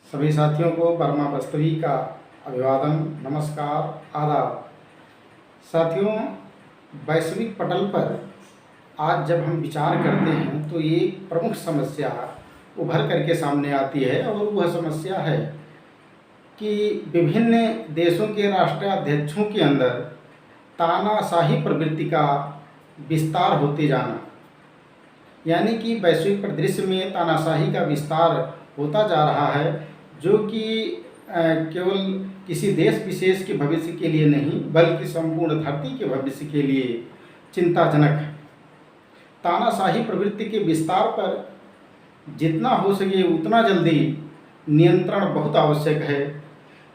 सभी साथियों को वर्मा वास्तवी का अभिवादन, नमस्कार, आदाब। साथियों, वैश्विक पटल पर आज जब हम विचार करते हैं तो एक प्रमुख समस्या उभर करके सामने आती है और वह समस्या है कि विभिन्न देशों के राष्ट्राध्यक्षों के अंदर तानाशाही प्रवृत्ति का विस्तार होते जाना, यानी कि वैश्विक परिदृश्य में तानाशाही का विस्तार होता जा रहा है, जो कि केवल किसी देश विशेष के भविष्य के लिए नहीं बल्कि संपूर्ण धरती के भविष्य के लिए चिंताजनक है। तानाशाही प्रवृत्ति के विस्तार पर जितना हो सके उतना जल्दी नियंत्रण बहुत आवश्यक है।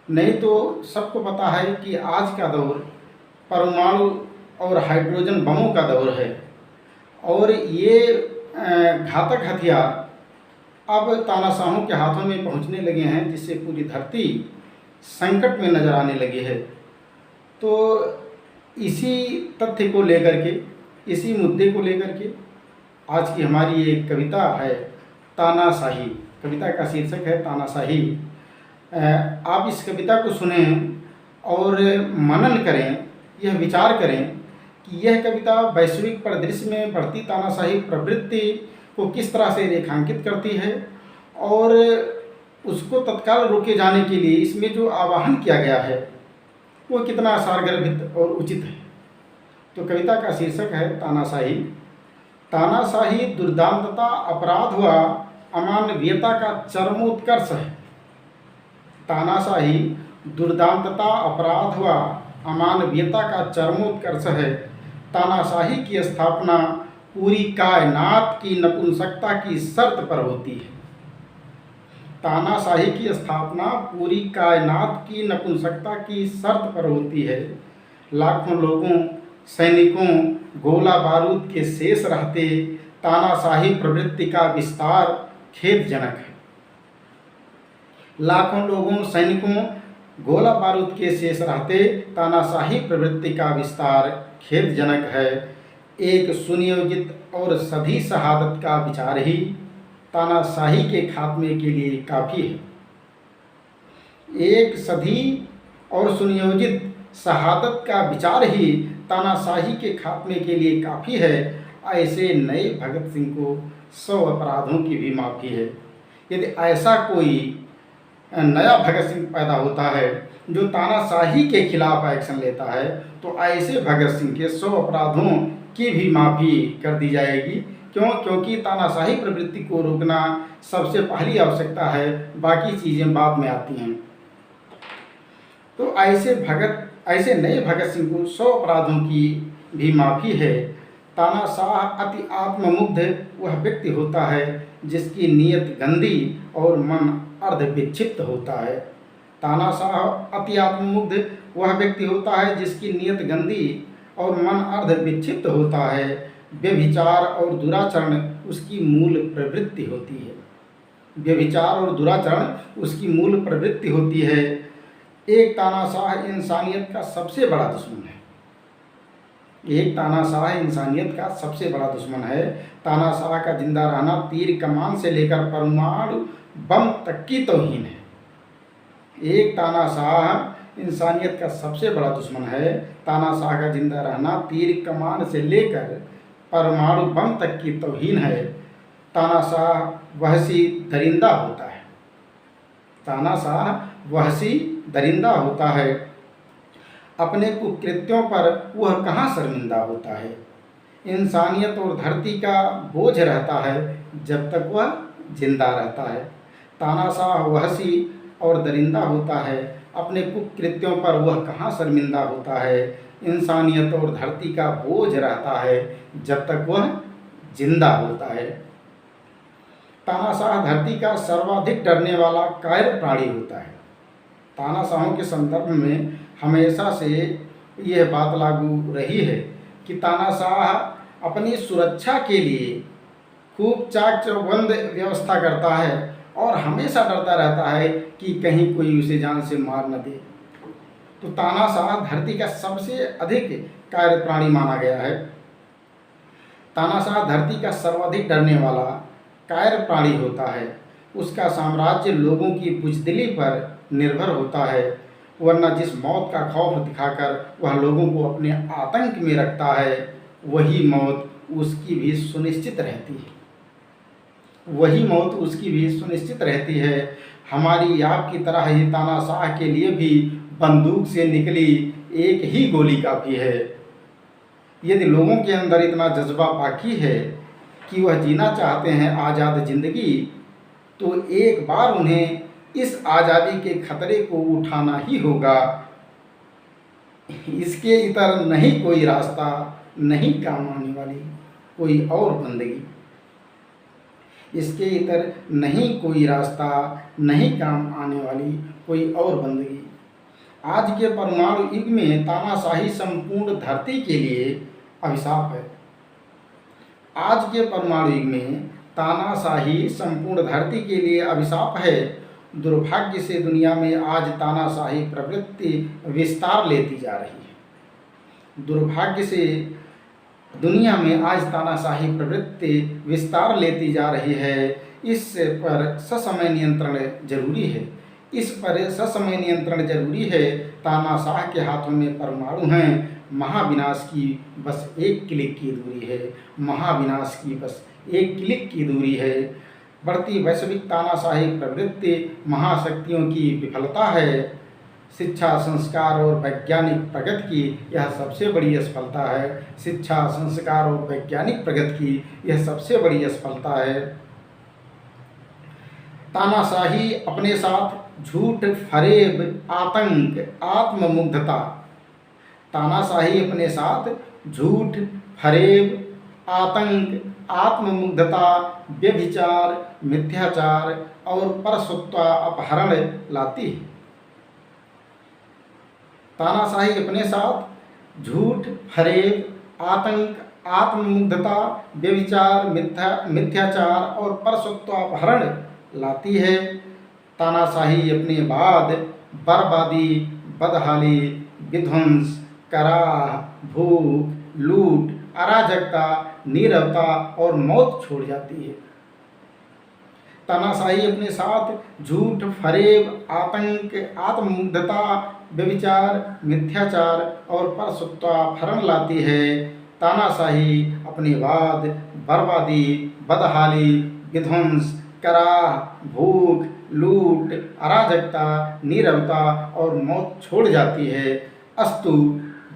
नहीं तो सबको पता है कि आज का दौर परमाणु और हाइड्रोजन बमों का दौर है और ये घातक हथियार अब तानाशाहों के हाथों में पहुंचने लगे हैं, जिससे पूरी धरती संकट में नज़र आने लगी है। तो इसी तथ्य को लेकर के, इसी मुद्दे को लेकर के आज की हमारी एक कविता है तानाशाही। कविता का शीर्षक है तानाशाही। आप इस कविता को सुने और मनन करें, यह विचार करें कि यह कविता वैश्विक परिदृश्य में बढ़ती तानाशाही प्रवृत्ति को किस तरह से रेखांकित करती है और उसको तत्काल रोके जाने के लिए इसमें जो आह्वान किया गया है वो कितना सारगर्भित और उचित है। तो कविता का शीर्षक है तानाशाही। तानाशाही दुर्दांतता, अपराध व अमानवीयता का चरमोत्कर्ष है। तानाशाही दुर्दांतता, अपराध व अमानवीयता का चरमोत्कर्ष है। तानाशाही की स्थापना पूरी कायनात की नपुंसकता की शर्त पर होती है। तानाशाही की स्थापना पूरी कायनात की नपुंसकता की शर्त पर होती है। लाखों लोगों, सैनिकों, गोला बारूद के शेष रहते तानाशाही प्रवृत्ति का विस्तार खेदजनक है। लाखों लोगों, सैनिकों, गोला बारूद के शेष रहते तानाशाही प्रवृत्ति का विस्तार खेदजनक है। एक सुनियोजित और सधी शहादत का विचार ही तानाशाही के खात्मे के लिए काफ़ी है। एक सधी और सुनियोजित शहादत का विचार ही तानाशाही के खात्मे के लिए काफ़ी है। ऐसे नए भगत सिंह को 100 अपराधों की भी माफ़ी है। यदि ऐसा कोई नया भगत सिंह पैदा होता है जो तानाशाही के खिलाफ एक्शन लेता है तो ऐसे भगत सिंह के 100 अपराधों की भी माफ़ी कर दी जाएगी। क्योंकि तानाशाही प्रवृत्ति को रोकना सबसे पहली आवश्यकता है, बाकी चीज़ें बाद में आती हैं। तो ऐसे नए भगत सिंह को 100 अपराधों की भी माफ़ी है। तानाशाह अति आत्ममुग्ध वह व्यक्ति होता है जिसकी नीयत गंदी और मन अर्ध विक्षिप्त होता है। तानाशाह अति आत्ममुग्ध वह व्यक्ति होता है जिसकी नीयत गंदी और मन अर्ध विक्षिप्त होता है। व्यभिचार और दुराचरण उसकी मूल प्रवृत्ति होती है। व्यभिचार और दुराचरण उसकी मूल प्रवृत्ति होती है। एक तानाशाह इंसानियत का सबसे बड़ा दुश्मन है। एक तानाशाह इंसानियत का सबसे बड़ा दुश्मन है। तानाशाह का जिंदा रहना तीर कमान से लेकर परमाणु बम तक की तौहीन है। एक तानाशाह इंसानियत का सबसे बड़ा दुश्मन है। तानाशाह का जिंदा रहना तीर कमान से लेकर परमाणु बम तक की तौहीन है। तानाशाह वहशी दरिंदा होता है। तानाशाह वहशी दरिंदा होता है। अपने कुकृत्यों पर वह कहाँ शर्मिंदा होता है। इंसानियत और धरती का बोझ रहता है जब तक वह जिंदा रहता है। तानाशाह वहशी और दरिंदा होता है। अपने कुकृत्यों पर वह कहाँ शर्मिंदा होता है। इंसानियत और धरती का बोझ रहता है जब तक वह जिंदा होता है। तानाशाह धरती का सर्वाधिक डरने वाला कायर प्राणी होता है। तानाशाहों के संदर्भ में हमेशा से यह बात लागू रही है कि तानाशाह अपनी सुरक्षा के लिए खूब चाक चौबंद व्यवस्था करता है और हमेशा डरता रहता है कि कहीं कोई उसे जान से मार न दे। तो तानाशाह धरती का सबसे अधिक कायर प्राणी माना गया है। तानाशाह धरती का सर्वाधिक डरने वाला कायर प्राणी होता है। उसका साम्राज्य लोगों की बुज़दिली पर निर्भर होता है, वरना जिस मौत का खौफ दिखाकर वह लोगों को अपने आतंक में रखता है, वही मौत उसकी भी सुनिश्चित रहती है। वही मौत उसकी भी सुनिश्चित रहती है। हमारी आपकी तरह ही तानाशाह के लिए भी बंदूक से निकली एक ही गोली काफ़ी है। यदि लोगों के अंदर इतना जज्बा बाकी है कि वह जीना चाहते हैं आज़ाद ज़िंदगी, तो एक बार उन्हें इस आज़ादी के खतरे को उठाना ही होगा। इसके इतर नहीं कोई रास्ता, नहीं काम आने वाली कोई और बंदगी। इसके इतर नहीं कोई रास्ता, नहीं काम आने वाली कोई और बंदगी। आज के परमाणु युग में तानाशाही संपूर्ण धरती के लिए अभिशाप है। आज के परमाणु युग में तानाशाही संपूर्ण धरती के लिए अभिशाप है। दुर्भाग्य से दुनिया में आज तानाशाही प्रवृत्ति विस्तार लेती जा रही है। दुर्भाग्य से दुनिया में आज तानाशाही प्रवृत्ति विस्तार लेती जा रही है। इस पर ससमय नियंत्रण जरूरी है। इस पर ससमय नियंत्रण जरूरी है। तानाशाह के हाथों में परमाणु हैं। महाविनाश की बस एक क्लिक की दूरी है। महाविनाश की बस एक क्लिक की दूरी है। बढ़ती वैश्विक तानाशाही प्रवृत्ति महाशक्तियों की विफलता है। शिक्षा, संस्कार और वैज्ञानिक प्रगति की यह सबसे बड़ी असफलता है। शिक्षा, संस्कार और वैज्ञानिक प्रगति की यह सबसे बड़ी असफलता है। तानाशाही अपने साथ झूठ, फरेब, आतंक, आत्ममुग्धता। तानाशाही अपने साथ झूठ, फरेब, आतंक, आत्ममुग्धता, व्यभिचार, मिथ्याचार और परसत्ता अपहरण लाती है। तानाशाही अपने साथ झूठ, फरेब, आतंक, आत्ममुग्धता, व्यभिचार, मिथ्याचार और परसत्वापहरण लाती है। तानाशाही अपने बाद बर्बादी, बदहाली, विध्वंस, कराह, भूख, लूट, अराजकता, नीरवता और मौत छोड़ जाती है। तानाशाही अपने साथ झूठ, फरेब, आतंक, आत्ममुग्धता, व्यभिचार, मिथ्याचार और परसत्वापहरण लाती है। तानाशाही अपने बाद बर्बादी, बदहाली, विध्वंस, कराह, भूख, लूट, अराजकता, नीरवता और मौत छोड़ जाती है। अस्तु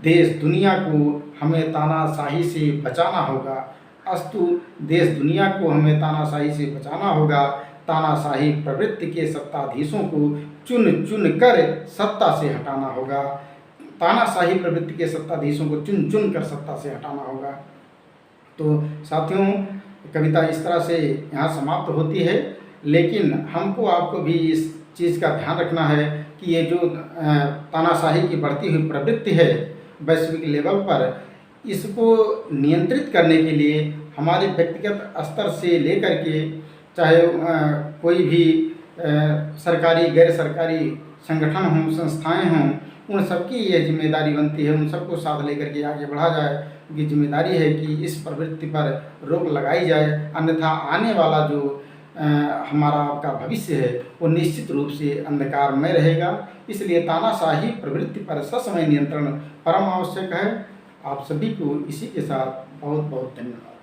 देश दुनिया को हमें तानाशाही से बचाना होगा। अस्तु देश दुनिया को हमें तानाशाही से बचाना होगा। तानाशाही प्रवृत्ति के सत्ताधीशों को चुन चुन कर सत्ता से हटाना होगा। तानाशाही प्रवृत्ति के सत्ताधीशों को चुन चुन कर सत्ता से हटाना होगा। तो साथियों, कविता इस तरह से यहाँ समाप्त होती है, लेकिन हमको आपको भी इस चीज़ का ध्यान रखना है कि ये जो तानाशाही की बढ़ती हुई प्रवृत्ति है वैश्विक लेवल पर, इसको नियंत्रित करने के लिए हमारे व्यक्तिगत स्तर से लेकर के चाहे कोई भी सरकारी, गैर सरकारी संगठन हों, संस्थाएं हों, उन सबकी ये जिम्मेदारी बनती है। उन सबको साथ लेकर के आगे बढ़ा जाए। उनकी जिम्मेदारी है कि इस प्रवृत्ति पर रोक लगाई जाए, अन्यथा आने वाला जो हमारा आपका भविष्य है वो निश्चित रूप से अंधकारमय रहेगा। इसलिए तानाशाही प्रवृत्ति पर ससमय नियंत्रण परम आवश्यक है। आप सभी को इसी के साथ बहुत बहुत धन्यवाद।